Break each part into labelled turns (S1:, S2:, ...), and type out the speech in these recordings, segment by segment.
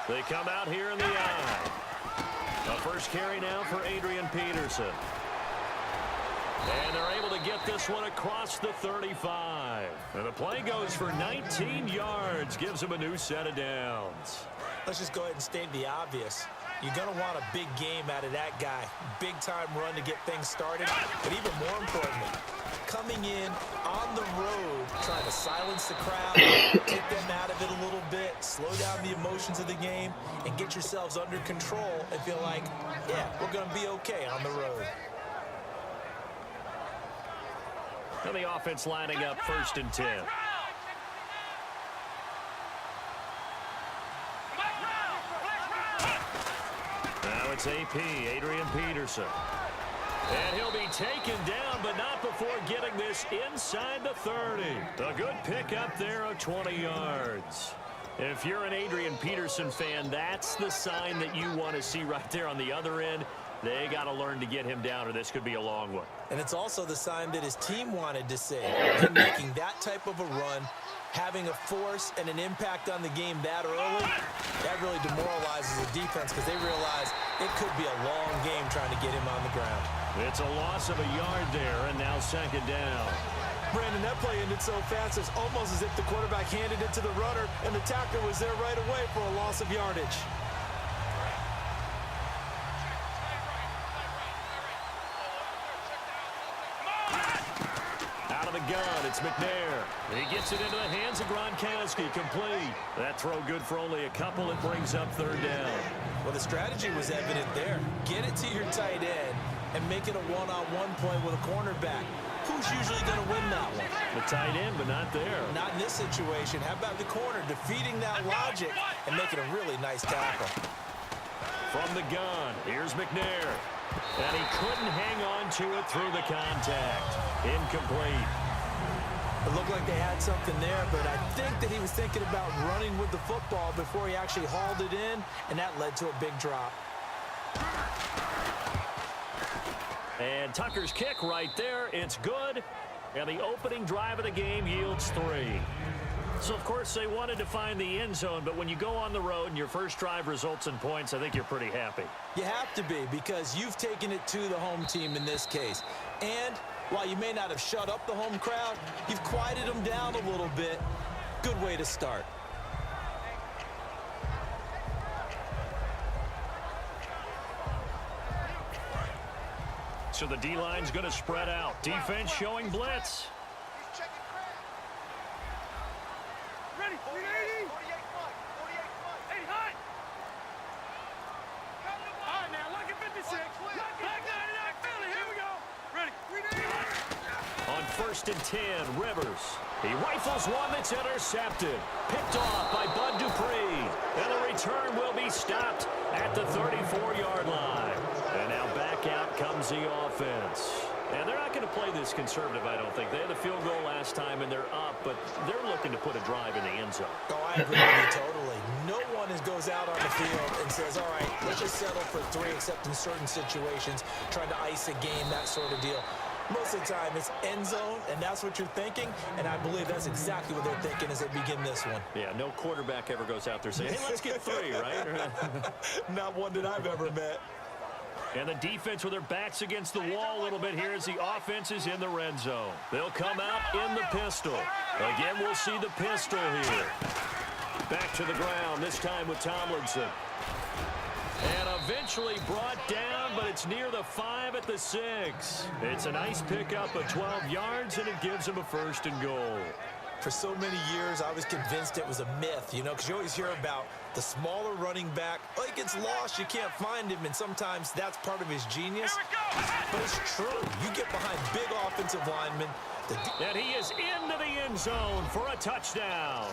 S1: They come out here in the eye. A first carry now for Adrian Peterson. And they're able to get this one across the 35. And the play goes for 19 yards. Gives them a new set of downs.
S2: Let's just go ahead and state the obvious. You're going to want a big game out of that guy. Big-time run to get things started. But even more importantly, coming in on the road, trying to silence the crowd, take them out of it a little bit, slow down the emotions of the game, and get yourselves under control and feel like, yeah, we're going to be okay on the road.
S1: And the offense lining up 1st and 10. Now it's AP, Adrian Peterson. And he'll be taken down, but not before getting this inside the 30. A good pickup there of 20 yards. If you're an Adrian Peterson fan, that's the sign that you want to see right there on the other end. They got to learn to get him down, or this could be a long one.
S2: And it's also the sign that his team wanted to see. Him making that type of a run, having a force and an impact on the game that early, that really demoralizes the defense because they realize it could be a long game trying to get him on the ground.
S1: It's a loss of a yard there, and now 2nd down.
S2: Brandon, that play ended so fast, it's almost as if the quarterback handed it to the runner, and the tackler was there right away for a loss of yardage.
S1: Out of the gun, it's McNair. He gets it into the hands of Gronkowski, complete. That throw good for only a couple. It brings up 3rd down.
S2: Well, the strategy was evident there. Get it to your tight end and make it a one-on-one play with a cornerback. Who's usually going to win that one?
S1: The tight end, but not there.
S2: Not in this situation. How about the corner defeating that logic and making a really nice tackle?
S1: From the gun, here's McNair. And he couldn't hang on to it through the contact. Incomplete.
S2: It looked like they had something there, but I think that he was thinking about running with the football before he actually hauled it in, and that led to a big drop.
S1: And Tucker's kick right there. It's good. And the opening drive of the game yields 3. So, of course, they wanted to find the end zone, but when you go on the road and your first drive results in points, I think you're pretty happy.
S2: You have to be, because you've taken it to the home team in this case. And while you may not have shut up the home crowd, you've quieted them down a little bit. Good way to start.
S1: So the D-line's going to spread out. Defense showing blitz.
S3: Ready, 380. 80 hot. All right, now, look at 56. Look at 99, Philly. Here we go. Ready, 380.
S1: On 1st and 10, Rivers. He rifles one that's intercepted. Picked off by Bud Dupree. And the return will be stopped at the 34-yard line. And now back out comes the offense. And they're not going to play this conservative, I don't think. They had a field goal last time, and they're up, but they're looking to put a drive in the end zone.
S2: Oh, I agree with you totally. No one goes out on the field and says, all right, let's just settle for 3, except in certain situations, trying to ice a game, that sort of deal. Most of the time, it's end zone, and that's what you're thinking, and I believe that's exactly what they're thinking as they begin this one.
S1: Yeah, no quarterback ever goes out there saying, hey, let's get 3, right?
S2: Not one that I've ever met.
S1: And the defense with their backs against the wall a little bit here as the offense is in the red zone. They'll come out in the pistol. Again, we'll see the pistol here. Back to the ground, this time with Tomlinson. And eventually brought down, but it's near the 5 at the 6. It's a nice pickup of 12 yards, and it gives them a 1st and goal.
S2: For so many years, I was convinced it was a myth, you know, because you always hear about the smaller running back. Oh, he gets lost, you can't find him, and sometimes that's part of his genius. But it's true. You get behind big offensive linemen.
S1: And he is into the end zone for a touchdown.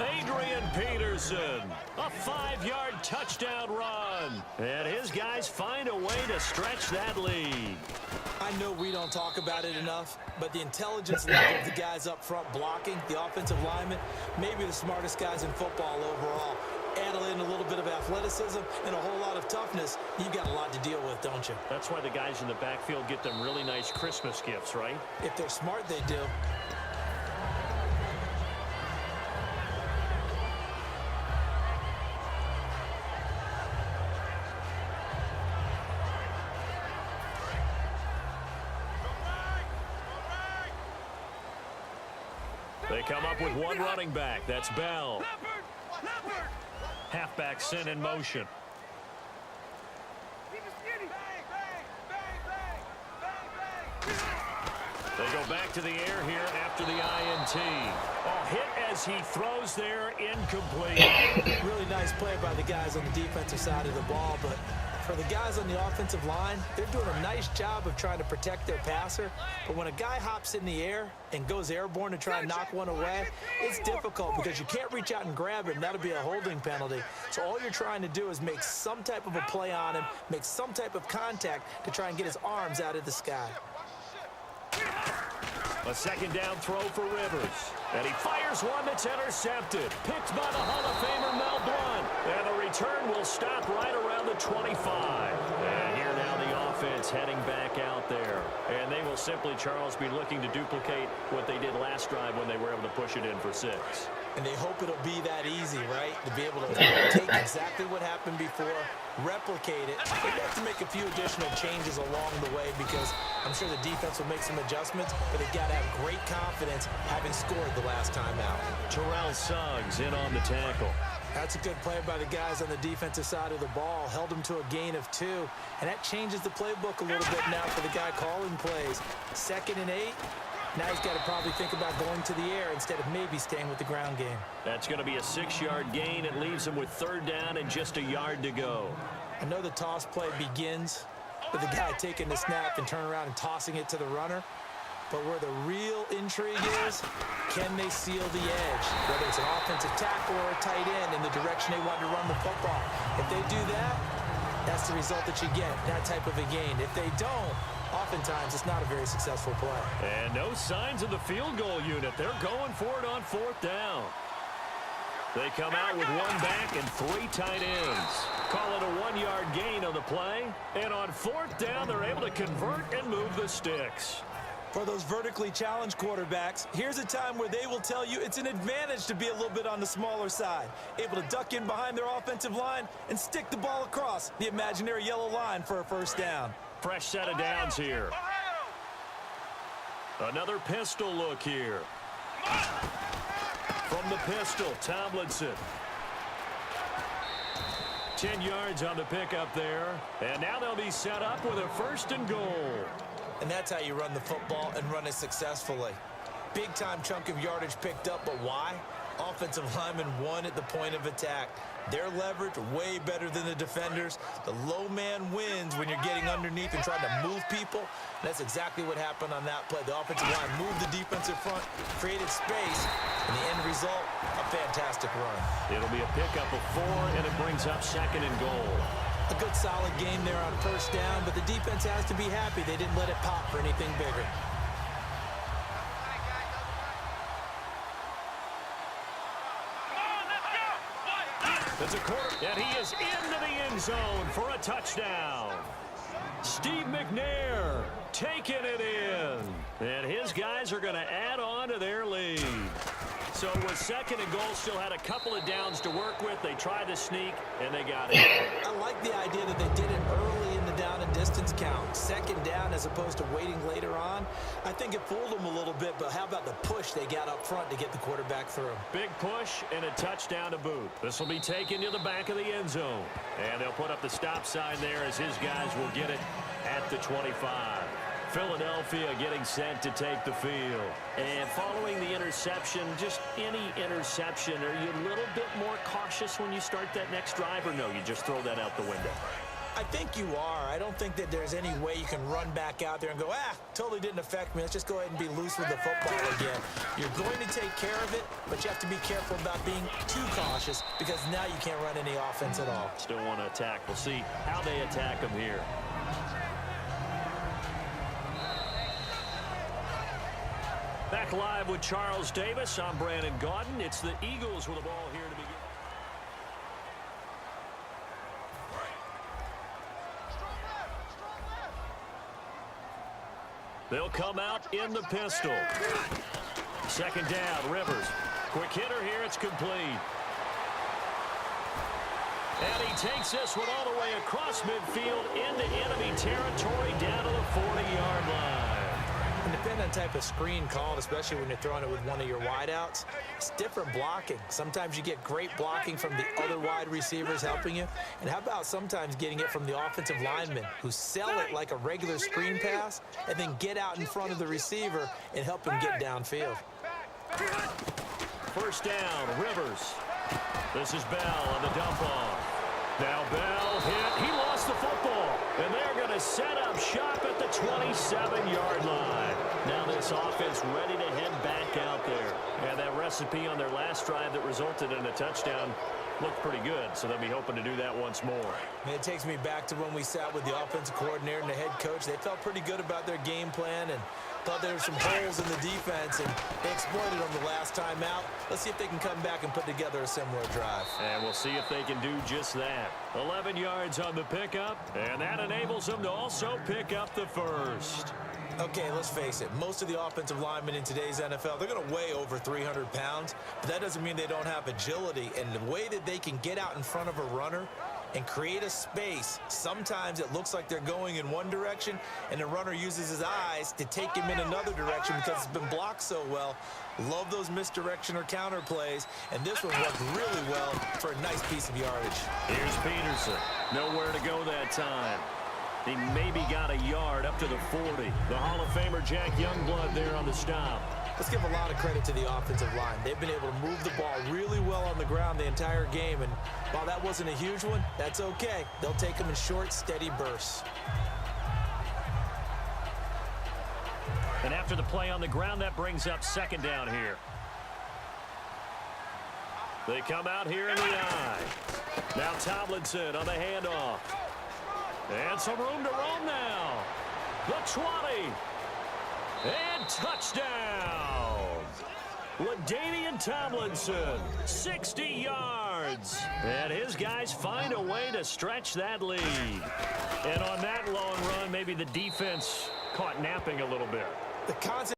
S1: Adrian Peterson, a 5-yard touchdown run. And his guys find a way to stretch that lead.
S2: I know we don't talk about it enough, but the intelligence level of the guys up front blocking, the offensive linemen, maybe the smartest guys in football overall. Add in a little bit of athleticism and a whole lot of toughness, you've got a lot to deal with, don't you?
S1: That's why the guys in the backfield get them really nice Christmas gifts, right?
S2: If they're smart, they do.
S1: They come up with one running back. That's Bell. Halfback sent in motion. They go back to the air here after the INT. Oh, hit as he throws there, incomplete.
S2: Really nice play by the guys on the defensive side of the ball, but for the guys on the offensive line, they're doing a nice job of trying to protect their passer. But when a guy hops in the air and goes airborne to try and knock one away, it's difficult because you can't reach out and grab it, and that'll be a holding penalty. So all you're trying to do is make some type of a play on him, make some type of contact to try and get his arms out of the sky.
S1: A second down throw for Rivers. And he fires one that's intercepted. Picked by the Hall of Famer Mel Blount. And the return will stop right around the 25. And here now the offense heading back out there. And they will simply, Charles, be looking to duplicate what they did last drive when they were able to push it in for 6.
S2: And they hope it'll be that easy, right? To be able to take exactly what happened before, replicate it. They have to make a few additional changes along the way because I'm sure the defense will make some adjustments, but they've got to have great confidence having scored the last time out.
S1: Terrell Suggs in on the tackle.
S2: That's a good play by the guys on the defensive side of the ball. Held them to a gain of 2, and that changes the playbook a little bit now for the guy calling plays. 2nd and 8. Now he's got to probably think about going to the air instead of maybe staying with the ground game.
S1: That's going to be a 6-yard gain. It leaves him with 3rd down and just a yard to go.
S2: I know the toss play begins with the guy taking the snap and turning around and tossing it to the runner. But where the real intrigue is, can they seal the edge? Whether it's an offensive tackle or a tight end in the direction they want to run the football. If they do that, that's the result that you get, that type of a gain. If they don't, oftentimes it's not a very successful play.
S1: And no signs of the field goal unit. They're going for it on 4th down. They come out with 1 back and 3 tight ends. Call it a 1-yard gain on the play. And on 4th down, they're able to convert and move the sticks.
S2: For those vertically challenged quarterbacks, here's a time where they will tell you it's an advantage to be a little bit on the smaller side. Able to duck in behind their offensive line and stick the ball across the imaginary yellow line for a 1st down.
S1: Fresh set of downs here. Another pistol look here. From the pistol, Tomlinson. 10 yards on the pickup there. And now they'll be set up with a 1st and goal.
S2: And that's how you run the football and run it successfully. Big-time chunk of yardage picked up, but why? Offensive linemen won at the point of attack. Their leverage way better than the defenders. The low man wins when you're getting underneath and trying to move people. And that's exactly what happened on that play. The offensive line moved the defensive front, created space, and the end result, a fantastic run.
S1: It'll be a pickup of 4, and it brings up 2nd and goal.
S2: A good solid game there on 1st down, but the defense has to be happy they didn't let it pop for anything bigger.
S1: It's a quarter, and he is into the end zone for a touchdown. Steve McNair taking it in. And his guys are going to add on to their lead. So with 2nd and goal, still had a couple of downs to work with. They tried to sneak, and they got it.
S2: I like the idea that they did it early in the down and distance count. 2nd down as opposed to waiting later on. I think it fooled them a little bit, but how about the push they got up front to get the quarterback through?
S1: Big push and a touchdown to boot. This will be taken to the back of the end zone. And they'll put up the stop sign there as his guys will get it at the 25. Philadelphia getting set to take the field. And following the interception, just any interception, are you a little bit more cautious when you start that next drive, or no, you just throw that out the window?
S2: I think you are. I don't think that there's any way you can run back out there and go, totally didn't affect me. Let's just go ahead and be loose with the football again. You're going to take care of it, but you have to be careful about being too cautious because now you can't run any offense at all.
S1: Still want to attack. We'll see how they attack them here. Back live with Charles Davis. I'm Brandon Gaudin. It's the Eagles with the ball here to begin. They'll come out in the pistol. 2nd down, Rivers. Quick hitter here, it's complete. And he takes this one all the way across midfield into enemy territory down to the 40-yard line.
S2: And depending on the type of screen called, especially when you're throwing it with one of your wideouts, it's different blocking. Sometimes you get great blocking from the other wide receivers helping you. And how about sometimes getting it from the offensive linemen who sell it like a regular screen pass and then get out in front of the receiver and help him get downfield.
S1: First down, Rivers. This is Bell on the dump off. Now Bell hit. He lost the football. And they're going to set up shop at the 27-yard line. Now this offense ready to head back out there. And that recipe on their last drive that resulted in a touchdown looked pretty good, so they'll be hoping to do that once more.
S2: It takes me back to when we sat with the offensive coordinator and the head coach. They felt pretty good about their game plan and thought there were some holes in the defense, and they exploited them the last time out. Let's see if they can come back and put together a similar drive.
S1: And we'll see if they can do just that. 11 yards on the pickup, and that enables them to also pick up the first.
S2: Okay, let's face it. Most of the offensive linemen in today's NFL, they're going to weigh over 300 pounds, but that doesn't mean they don't have agility. And the way that they can get out in front of a runner and create a space, sometimes it looks like they're going in one direction, and the runner uses his eyes to take him in another direction because it's been blocked so well. Love those misdirection or counter plays, and this one worked really well for a nice piece of yardage.
S1: Here's Peterson. Nowhere to go that time. He maybe got a yard up to the 40. The Hall of Famer Jack Youngblood there on the stop.
S2: Let's give a lot of credit to the offensive line. They've been able to move the ball really well on the ground the entire game, and while that wasn't a huge one, that's okay. They'll take them in short, steady bursts.
S1: And after the play on the ground, that brings up second down here. They come out here in the eye. Now Tomlinson on the handoff. And some room to roam now. The 20. And touchdown. LaDainian Tomlinson, 60 yards. And his guys find a way to stretch that lead. And on that long run, maybe the defense caught napping a little bit.
S2: The concept